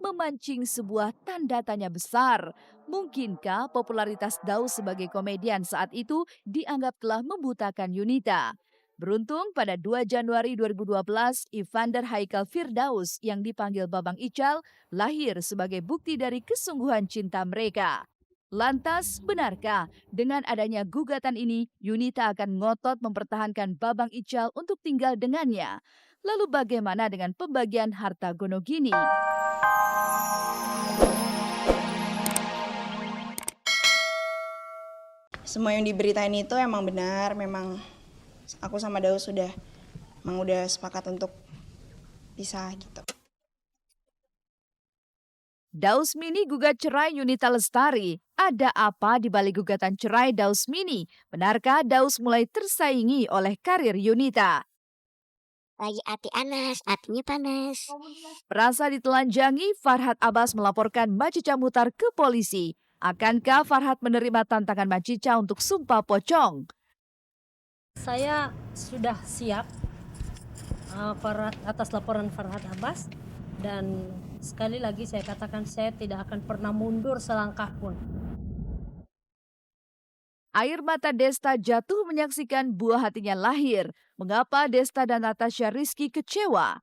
memancing sebuah tanda tanya besar. Mungkinkah popularitas Daus sebagai komedian saat itu dianggap telah membutakan Yunita? Beruntung pada 2 Januari 2012, Evander Haikal Firdaus yang dipanggil Babang Ical lahir sebagai bukti dari kesungguhan cinta mereka. Lantas, benarkah dengan adanya gugatan ini, Yunita akan ngotot mempertahankan Babang Ical untuk tinggal dengannya? Lalu bagaimana dengan pembagian harta Gonogini? Semua yang diberitain itu emang benar, memang aku sama Daus udah sepakat untuk pisah gitu. Daus Mini gugat cerai Yunita Lestari. Ada apa di balik gugatan cerai Daus Mini? Benarkah Daus mulai tersaingi oleh karir Yunita? Lagi hati Anas, hatinya panas. Merasa ditelanjangi, Farhad Abbas melaporkan Mbak Cica Muhtar ke polisi. Akankah Farhad menerima tantangan Mbak Cica untuk sumpah pocong? Saya sudah siap atas laporan Farhad Abbas, dan sekali lagi saya katakan saya tidak akan pernah mundur selangkah pun. Air mata Desta jatuh menyaksikan buah hatinya lahir. Mengapa Desta dan Natasha Rizky kecewa?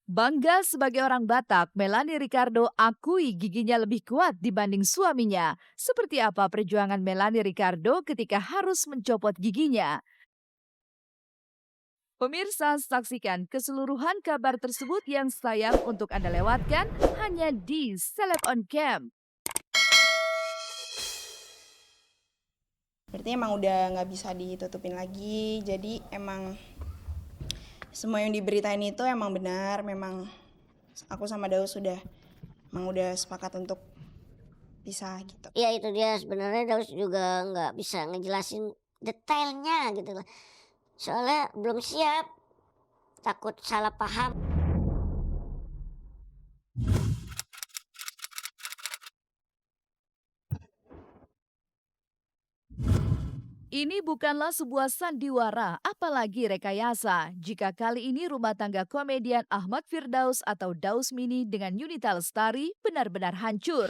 Bangga sebagai orang Batak, Melanie Ricardo akui giginya lebih kuat dibanding suaminya. Seperti apa perjuangan Melanie Ricardo ketika harus mencopot giginya? Pemirsa, saksikan keseluruhan kabar tersebut yang sayang untuk Anda lewatkan hanya di Celeb on Cam. Berarti emang udah nggak bisa ditutupin lagi, jadi emang semua yang diberitain itu emang benar, memang aku sama Daus udah sepakat untuk pisah gitu. Ya itu dia, sebenarnya Daus juga nggak bisa ngejelasin detailnya gitu loh. Soalnya belum siap, takut salah paham. Ini bukanlah sebuah sandiwara, apalagi rekayasa. Jika kali ini rumah tangga komedian Ahmad Firdaus atau Daus Mini dengan Yunita Lestari benar-benar hancur.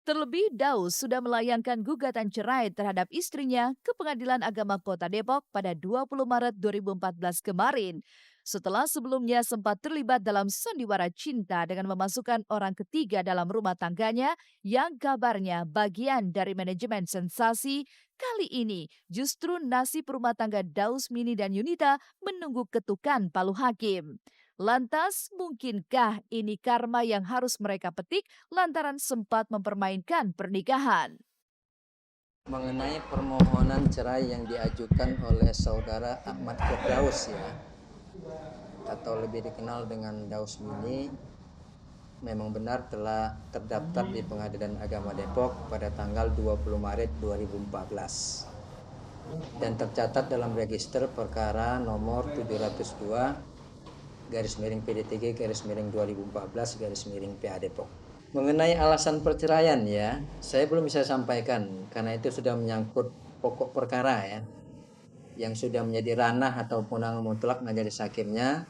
Terlebih, Daus sudah melayangkan gugatan cerai terhadap istrinya ke Pengadilan Agama Kota Depok pada 20 Maret 2014 kemarin. Setelah sebelumnya sempat terlibat dalam sandiwara cinta dengan memasukkan orang ketiga dalam rumah tangganya yang kabarnya bagian dari manajemen sensasi, kali ini justru nasib rumah tangga Daus Mini dan Yunita menunggu ketukan palu hakim. Lantas, mungkinkah ini karma yang harus mereka petik lantaran sempat mempermainkan pernikahan? Mengenai permohonan cerai yang diajukan oleh saudara Ahmad Firdaus ya, atau lebih dikenal dengan Daus Mini, memang benar telah terdaftar di Pengadilan Agama Depok pada tanggal 20 Maret 2014 dan tercatat dalam register perkara nomor 702 garis miring PD3 garis miring 2014 garis miring PA Depok. Mengenai alasan perceraian ya, saya belum bisa sampaikan karena itu sudah menyangkut pokok perkara ya, yang sudah menjadi ranah atau kewenangan mutlak majelis hakimnya.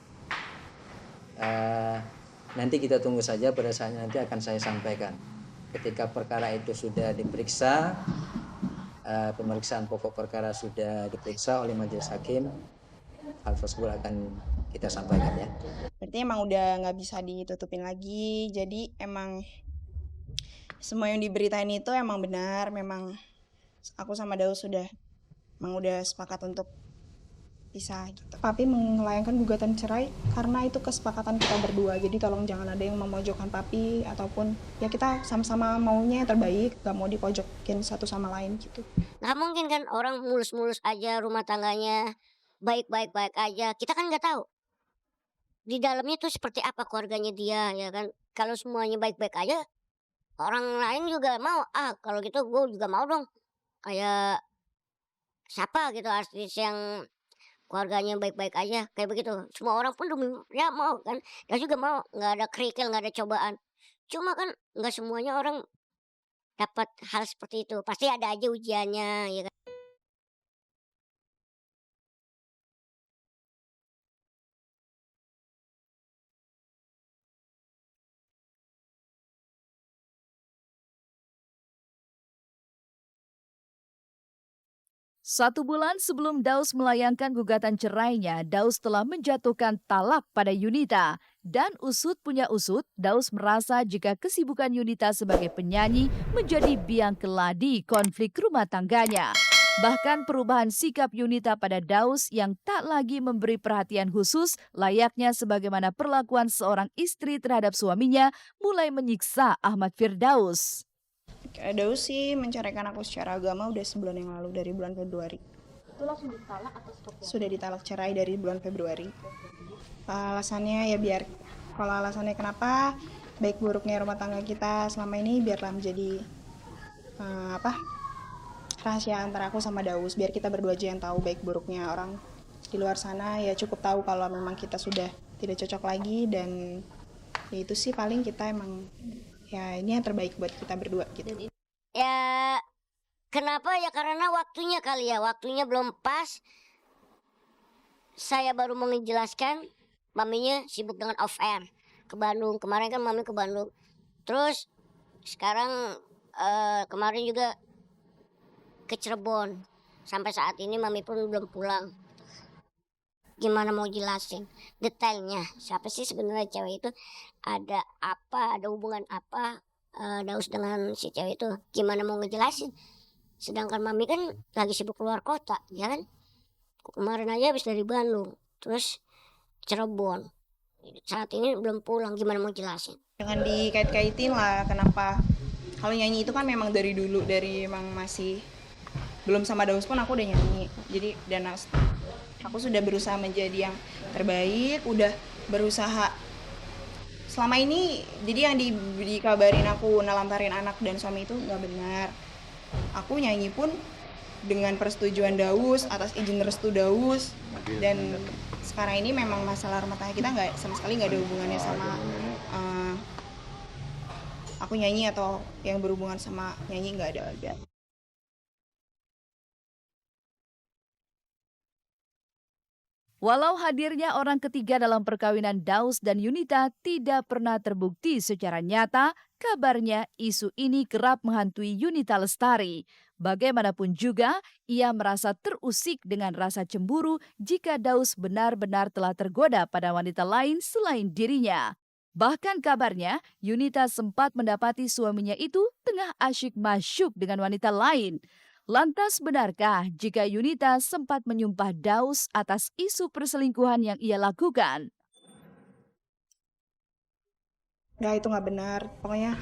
Nanti kita tunggu saja, pada saatnya nanti akan saya sampaikan. Ketika perkara itu sudah diperiksa, pemeriksaan pokok perkara sudah diperiksa oleh majelis hakim, hal tersebut akan kita sampaikan ya. Berarti emang udah nggak bisa ditutupin lagi, jadi emang semua yang diberitain itu emang benar, memang aku sama Daus udah sepakat untuk pisah gitu. Papi melayangkan gugatan cerai karena itu kesepakatan kita berdua, jadi tolong jangan ada yang memojokkan Papi ataupun ya kita sama-sama maunya yang terbaik, gak mau dipojokin satu sama lain gitu. Nggak mungkin kan orang mulus-mulus aja rumah tangganya, baik-baik aja. Kita kan nggak tahu di dalamnya tuh seperti apa keluarganya dia, ya kan. Kalau semuanya baik-baik aja, orang lain juga mau. Kalau gitu gue juga mau dong. Kayak siapa gitu artis yang keluarganya baik-baik aja, kayak begitu. Semua orang pun ya mau kan. Dan juga mau, nggak ada kerikil, nggak ada cobaan. Cuma kan nggak semuanya orang dapat hal seperti itu. Pasti ada aja ujiannya, ya kan. 1 bulan sebelum Daus melayangkan gugatan cerainya, Daus telah menjatuhkan talak pada Yunita. Dan usut punya usut, Daus merasa jika kesibukan Yunita sebagai penyanyi menjadi biang keladi konflik rumah tangganya. Bahkan perubahan sikap Yunita pada Daus yang tak lagi memberi perhatian khusus layaknya sebagaimana perlakuan seorang istri terhadap suaminya mulai menyiksa Ahmad Firdaus. Daus sih menceraikan aku secara agama udah sebulan yang lalu, dari bulan Februari. Itu langsung ditalak atau stop? Sudah ditalak cerai dari bulan Februari. Alasannya ya biar, kalau alasannya kenapa, baik buruknya rumah tangga kita selama ini biarlah menjadi rahasia antara aku sama Daus, biar kita berdua aja yang tahu baik buruknya. Orang di luar sana ya cukup tahu kalau memang kita sudah tidak cocok lagi, dan ya itu sih paling kita emang ya ini yang terbaik buat kita berdua gitu. Ya kenapa ya, karena waktunya kali ya, waktunya belum pas. Saya baru mau menjelaskan, maminya sibuk dengan off air ke Bandung. Kemarin kan mami ke Bandung, terus sekarang kemarin juga ke Cirebon. Sampai saat ini mami pun belum pulang. Gimana mau jelasin detailnya siapa sih sebenarnya cewek itu, ada apa, ada hubungan apa Daus dengan si cewek itu, gimana mau ngejelasin, sedangkan mami kan lagi sibuk keluar kota ya kan. Kemarin aja habis dari Bandung, terus Cirebon, saat ini belum pulang, gimana mau jelasin. Jangan dikait-kaitin lah, kenapa kalau nyanyi itu kan memang dari dulu, dari emang masih belum sama Daus pun aku udah nyanyi. Jadi dan aku sudah berusaha menjadi yang terbaik, udah berusaha selama ini. Jadi yang dikabarin aku nelantarin anak dan suami itu nggak benar. Aku nyanyi pun dengan persetujuan Daus, atas izin restu Daus. Dan sekarang ini memang masalah rumah tangga kita nggak sama sekali nggak ada hubungannya sama aku nyanyi atau yang berhubungan sama nyanyi, nggak ada. Walau hadirnya orang ketiga dalam perkawinan Daus dan Yunita tidak pernah terbukti secara nyata, kabarnya isu ini kerap menghantui Yunita Lestari. Bagaimanapun juga, ia merasa terusik dengan rasa cemburu jika Daus benar-benar telah tergoda pada wanita lain selain dirinya. Bahkan kabarnya, Yunita sempat mendapati suaminya itu tengah asyik masyuk dengan wanita lain. Lantas benarkah jika Yunita sempat menyumpah Daus atas isu perselingkuhan yang ia lakukan? Nggak, itu nggak benar. Pokoknya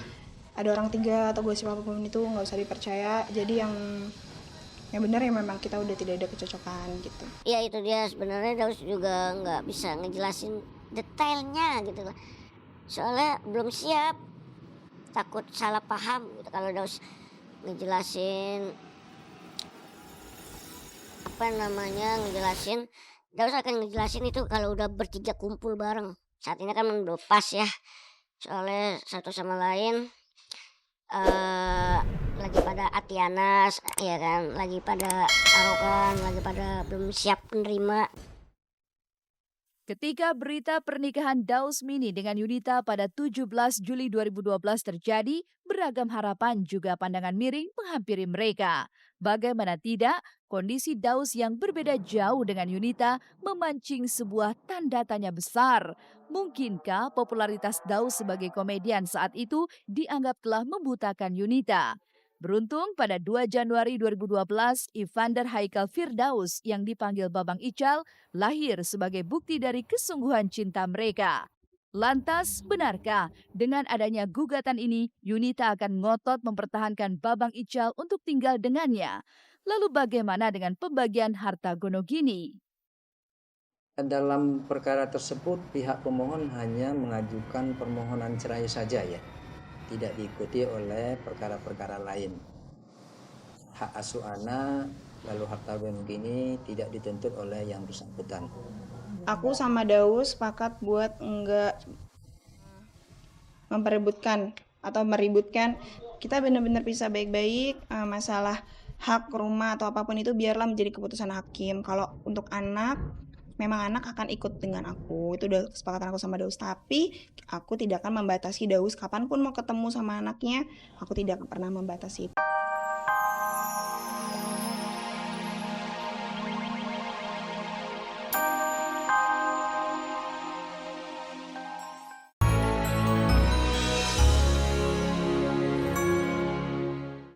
ada orang tiga atau gosip apapun itu nggak usah dipercaya. Jadi yang benar ya memang kita udah tidak ada kecocokan gitu. Ya itu dia, sebenarnya Daus juga nggak bisa ngejelasin detailnya gitu lah. Soalnya belum siap, takut salah paham gitu kalau Daus ngejelasin ngejelasin. Daus akan ngejelasin itu kalau udah bertiga kumpul bareng. Saat ini kan belum pas ya, soalnya satu sama lain lagi pada atianas ya kan, lagi pada arogan, lagi pada belum siap menerima. Ketika berita pernikahan Daus Mini dengan Yunita pada 17 Juli 2012 terjadi, beragam harapan juga pandangan miring menghampiri mereka. Bagaimana tidak, kondisi Daus yang berbeda jauh dengan Yunita memancing sebuah tanda tanya besar. Mungkinkah popularitas Daus sebagai komedian saat itu dianggap telah membutakan Yunita? Beruntung pada 2 Januari 2012, Evander Haikal Firdaus yang dipanggil Babang Ical lahir sebagai bukti dari kesungguhan cinta mereka. Lantas, benarkah dengan adanya gugatan ini, Yunita akan ngotot mempertahankan Babang Ical untuk tinggal dengannya? Lalu bagaimana dengan pembagian harta Gonogini? Dalam perkara tersebut, pihak pemohon hanya mengajukan permohonan cerai saja ya. Tidak diikuti oleh perkara-perkara lain. Hak asuh anak, lalu harta Gonogini tidak dituntut oleh yang bersangkutan. Aku sama Daus sepakat buat enggak memperebutkan atau meributkan. Kita benar-benar bisa baik-baik. Masalah hak rumah atau apapun itu biarlah menjadi keputusan hakim. Kalau untuk anak, memang anak akan ikut dengan aku. Itu udah kesepakatan aku sama Daus. Tapi aku tidak akan membatasi Daus kapanpun mau ketemu sama anaknya. Aku tidak pernah membatasi itu.